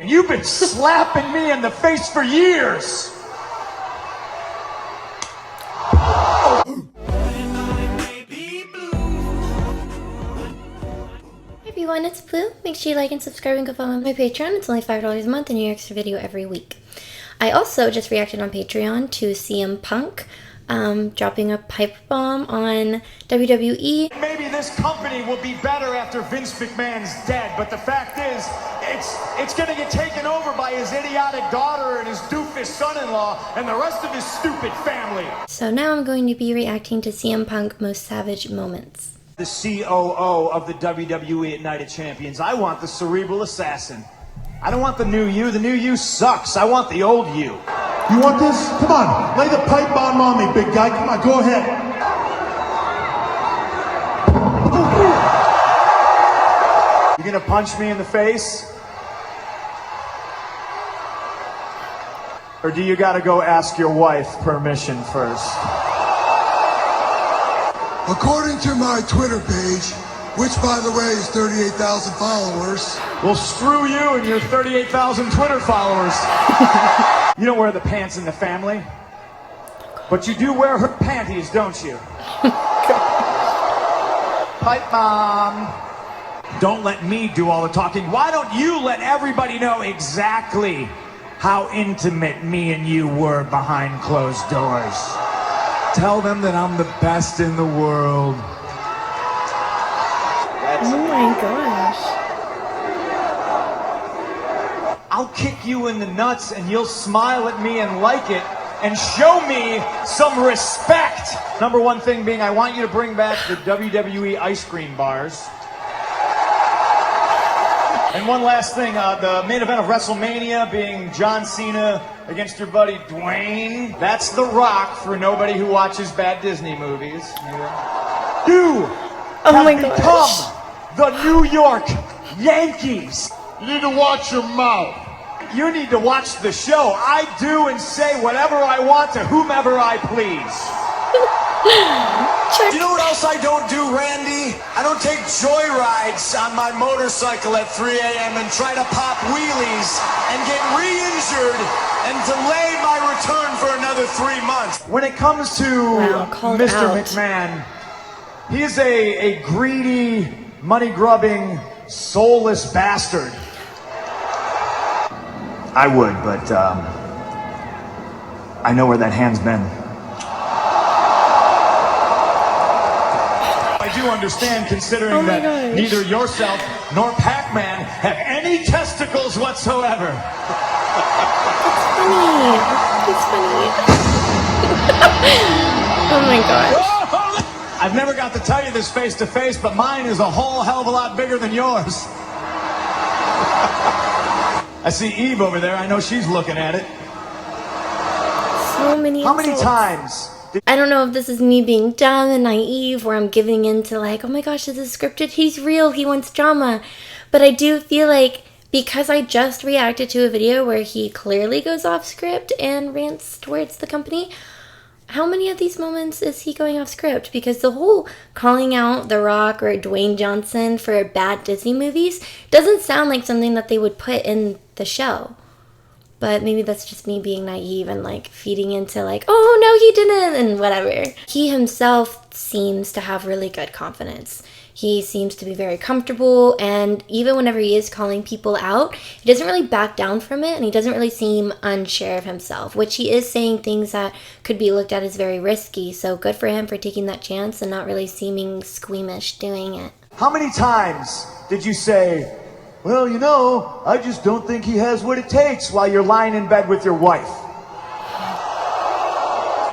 And you've been slapping me in the face for years. Hey everyone, it's Blue. Make sure you like and subscribe and go follow my Patreon. It's only $5 a month and a new extra video every week. I also just reacted on Patreon to CM Punk dropping a pipe bomb on WWE. Maybe this company will be better after Vince McMahon's dead, but the fact is, it's gonna get taken over by his idiotic daughter and his doofus son-in-law and the rest of his stupid family. So now I'm going to be reacting to CM Punk most savage moments. The COO of the WWE at Night of Champions. I want the cerebral assassin. I don't want the new you. The new you sucks. I want the old you. You want this? Come on, lay the pipe bomb on me, big guy. Come on, go ahead. You gonna punch me in the face? Or do you gotta go ask your wife permission first? According to my Twitter page, which by the way is 38,000 followers. Well, screw you and your 38,000 Twitter followers. You don't wear the pants in the family, but you do wear her panties, don't you? Pipe bomb. Don't let me do all the talking. Why don't you let everybody know exactly how intimate me and you were behind closed doors? Tell them that I'm the best in the world. Oh my gosh. I'll kick you in the nuts and you'll smile at me and like it and show me some respect. Number one thing being, I want you to bring back the WWE ice cream bars. And one last thing, the main event of WrestleMania being John Cena against your buddy Dwayne. That's The Rock for nobody who watches bad Disney movies. You have become the New York Yankees. You need to watch your mouth. You need to watch the show. I do and say whatever I want to whomever I please. You know what else I don't do, Randy? I don't take joyrides on my motorcycle at 3 a.m. and try to pop wheelies and get re-injured and delay my return for another 3 months. When it comes to Mr. McMahon, he is a greedy, money-grubbing, soulless bastard. I would, but I know where that hand's been. I do understand, considering that neither yourself nor Pac-Man have any testicles whatsoever. That's funny. It's funny. Oh my gosh. I've never got to tell you this face to face, but mine is a whole hell of a lot bigger than yours. I see Eve over there. I know she's looking at it. So many How many times? I don't know if this is me being dumb and naive, where I'm giving in to like, oh my gosh, this is scripted. He's real. He wants drama. But I do feel like because I just reacted to a video where he clearly goes off script and rants towards the company, how many of these moments is he going off script? Because the whole calling out The Rock or Dwayne Johnson for bad Disney movies doesn't sound like something that they would put in the show. But maybe that's just me being naive and like feeding into like, oh no, he didn't, and whatever. He himself seems to have really good confidence. He seems to be very comfortable, and even whenever he is calling people out, he doesn't really back down from it, and he doesn't really seem unsure of himself, which he is saying things that could be looked at as very risky. So good for him for taking that chance and not really seeming squeamish doing it. How many times did you say, well, you know, I just don't think he has what it takes, while you're lying in bed with your wife?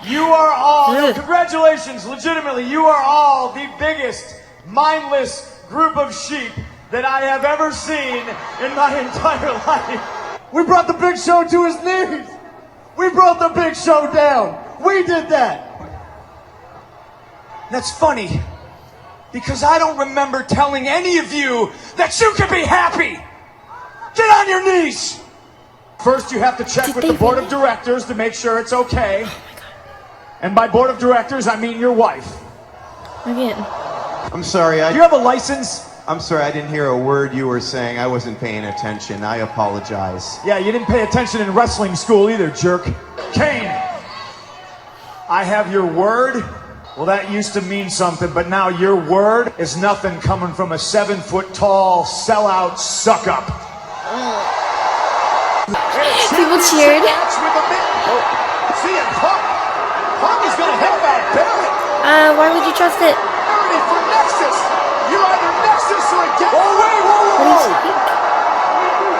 You are all, congratulations, legitimately, you are all the biggest mindless group of sheep that I have ever seen in my entire life. We brought the Big Show to his knees. We brought the Big Show down. We did that. That's funny, because I don't remember telling any of you that you could be happy. Get on your knees. First, you have to check with the board of directors to make sure it's okay. Oh my God. And by board of directors, I mean your wife. Again. I'm sorry, do you have a license I'm sorry, I didn't hear a word you were saying. I wasn't paying attention. I apologize. Yeah, you didn't pay attention in wrestling school either, jerk. Kane, I have your word. Well, that used to mean something, but now your word is nothing coming from a 7-foot-tall sellout suck-up. People cheered. Punk is gonna headbutt Barrett. Why would you trust it? For Nexus. You're either Nexus or against. Oh, wait, What do you whoa. think?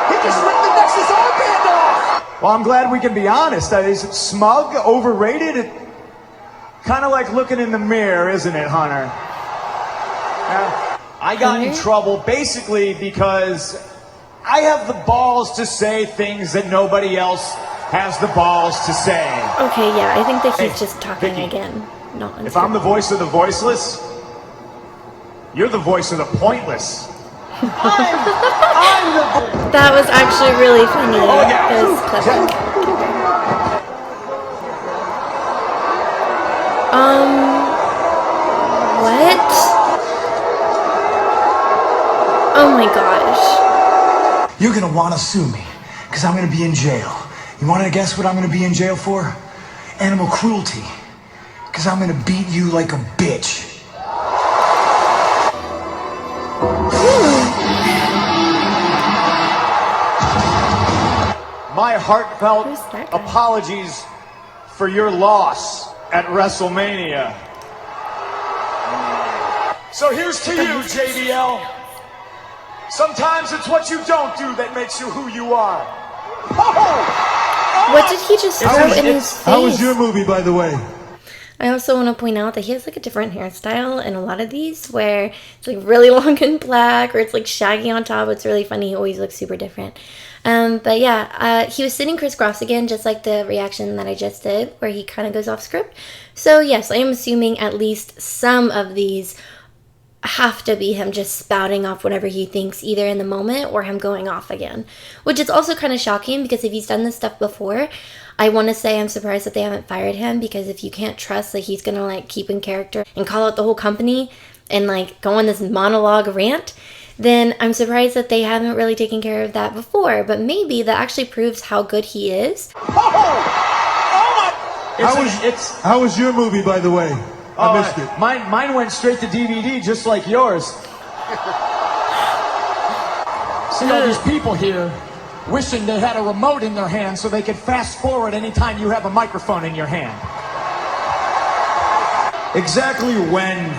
He just ripped the Nexus armband off. Well, I'm glad we can be honest. Is it smug, overrated? Kind of like looking in the mirror, isn't it, Hunter? I got in trouble basically because I have the balls to say things that nobody else has the balls to say. Okay, yeah, I think that he's Hey, just talking Vicky, again. Not If I'm the voice of the voiceless, you're the voice of the pointless. That was actually really funny. Oh, yeah. That was clever. What? Oh my gosh. You're gonna wanna sue me, because I'm gonna be in jail. You wanna guess what I'm gonna be in jail for? Animal cruelty. Because I'm gonna beat you like a bitch. My heartfelt Who's that guy? apologies for your loss at WrestleMania. So here's to you, JBL. Sometimes it's what you don't do that makes you who you are. What did he just throw in his face? How was your movie, by the way? I also want to point out that he has like a different hairstyle in a lot of these where it's like really long and black or it's like shaggy on top. It's really funny. He always looks super different. But yeah, he was sitting crisscross again, just like the reaction that I just did where he kind of goes off script. So yes, I am assuming at least some of these have to be him just spouting off whatever he thinks either in the moment or him going off again, which is also kind of shocking because if he's done this stuff before, I want to say I'm surprised that they haven't fired him, because if you can't trust that he's gonna like keep in character and call out the whole company and like go on this monologue rant, then I'm surprised that they haven't really taken care of that before. But maybe that actually proves how good he is. How was your movie, by the way? I missed it. Mine went straight to DVD, just like yours. See all these people here wishing they had a remote in their hand so they could fast forward anytime you have a microphone in your hand. Exactly when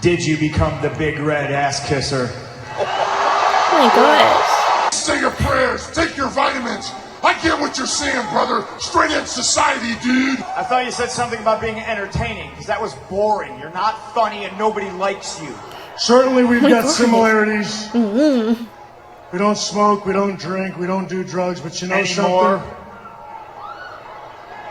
did you become the big red ass kisser? Oh my gosh. Say your prayers, take your vitamins. I get what you're saying, brother. Straight edge society, dude. I thought you said something about being entertaining, because that was boring. You're not funny and nobody likes you. Certainly we've got God. similarities. We don't smoke, we don't drink, we don't do drugs, but you know Anymore. something?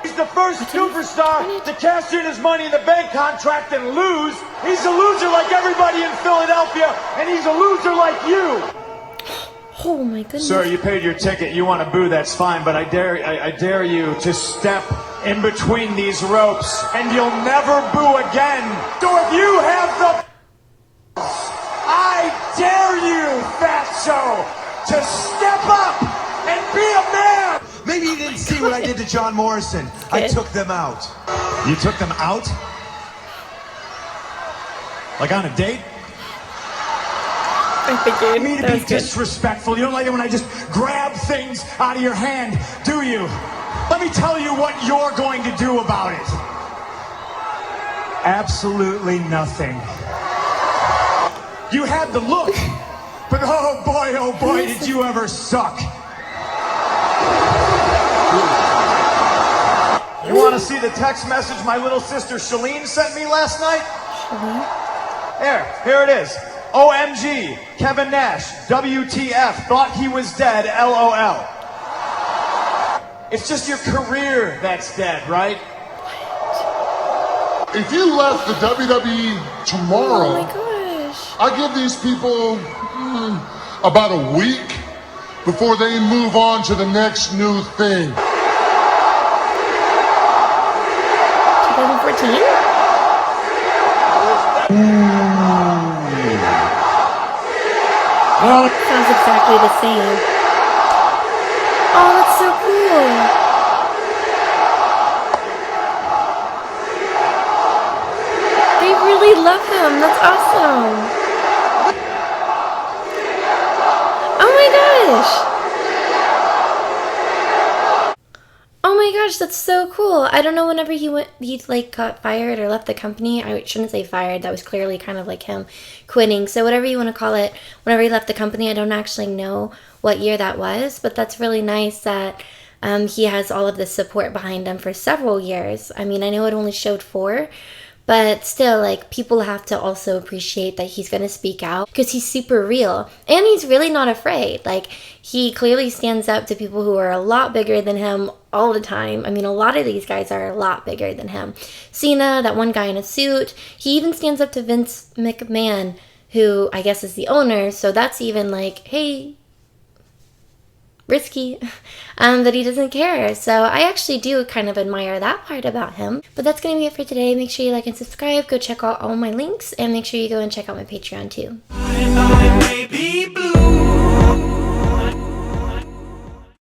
He's the first superstar to cash in his Money in the Bank contract and lose. He's a loser like everybody in Philadelphia, and he's a loser like you. Oh my goodness. Sir, you paid your ticket. You want to boo, that's fine, but I dare you to step in between these ropes, and you'll never boo again. So if you have the... I dare you, Fatso, to step up and be a man! Maybe you didn't see what I did to John Morrison. I Good. took them out. You took them out? Like on a date? I figured You mean to that be was good. disrespectful? You don't like it when I just grab things out of your hand, do you? Let me tell you what you're going to do about it. Absolutely nothing. You had the look, but oh boy, did you ever suck. You want to see the text message my little sister Shalene sent me last night? Here it is. OMG, Kevin Nash, WTF, thought he was dead, LOL. It's just your career that's dead, right? If you left the WWE Oh tomorrow, my gosh. I give these people about a week before they move on to the next new thing. 2014? Sounds exactly the same. Oh, that's so cool. They really love him. That's awesome. Oh my gosh. Oh my gosh, that's so cool. I don't know, whenever he like got fired or left the company. I shouldn't say fired. That was clearly kind of like him quitting. So whatever you want to call it, whenever he left the company, I don't actually know what year that was, but that's really nice that he has all of the support behind him for several years. I mean, I know it only showed 4, but still, like, people have to also appreciate that he's going to speak out because he's super real. And he's really not afraid. Like, he clearly stands up to people who are a lot bigger than him all the time. I mean, a lot of these guys are a lot bigger than him. Cena, that one guy in a suit, he even stands up to Vince McMahon, who I guess is the owner. So that's even like, hey, risky, that he doesn't care. So I actually do kind of admire that part about him. But that's going to be it for today. Make sure you like and subscribe. Go check out all my links, and make sure you go and check out my Patreon too.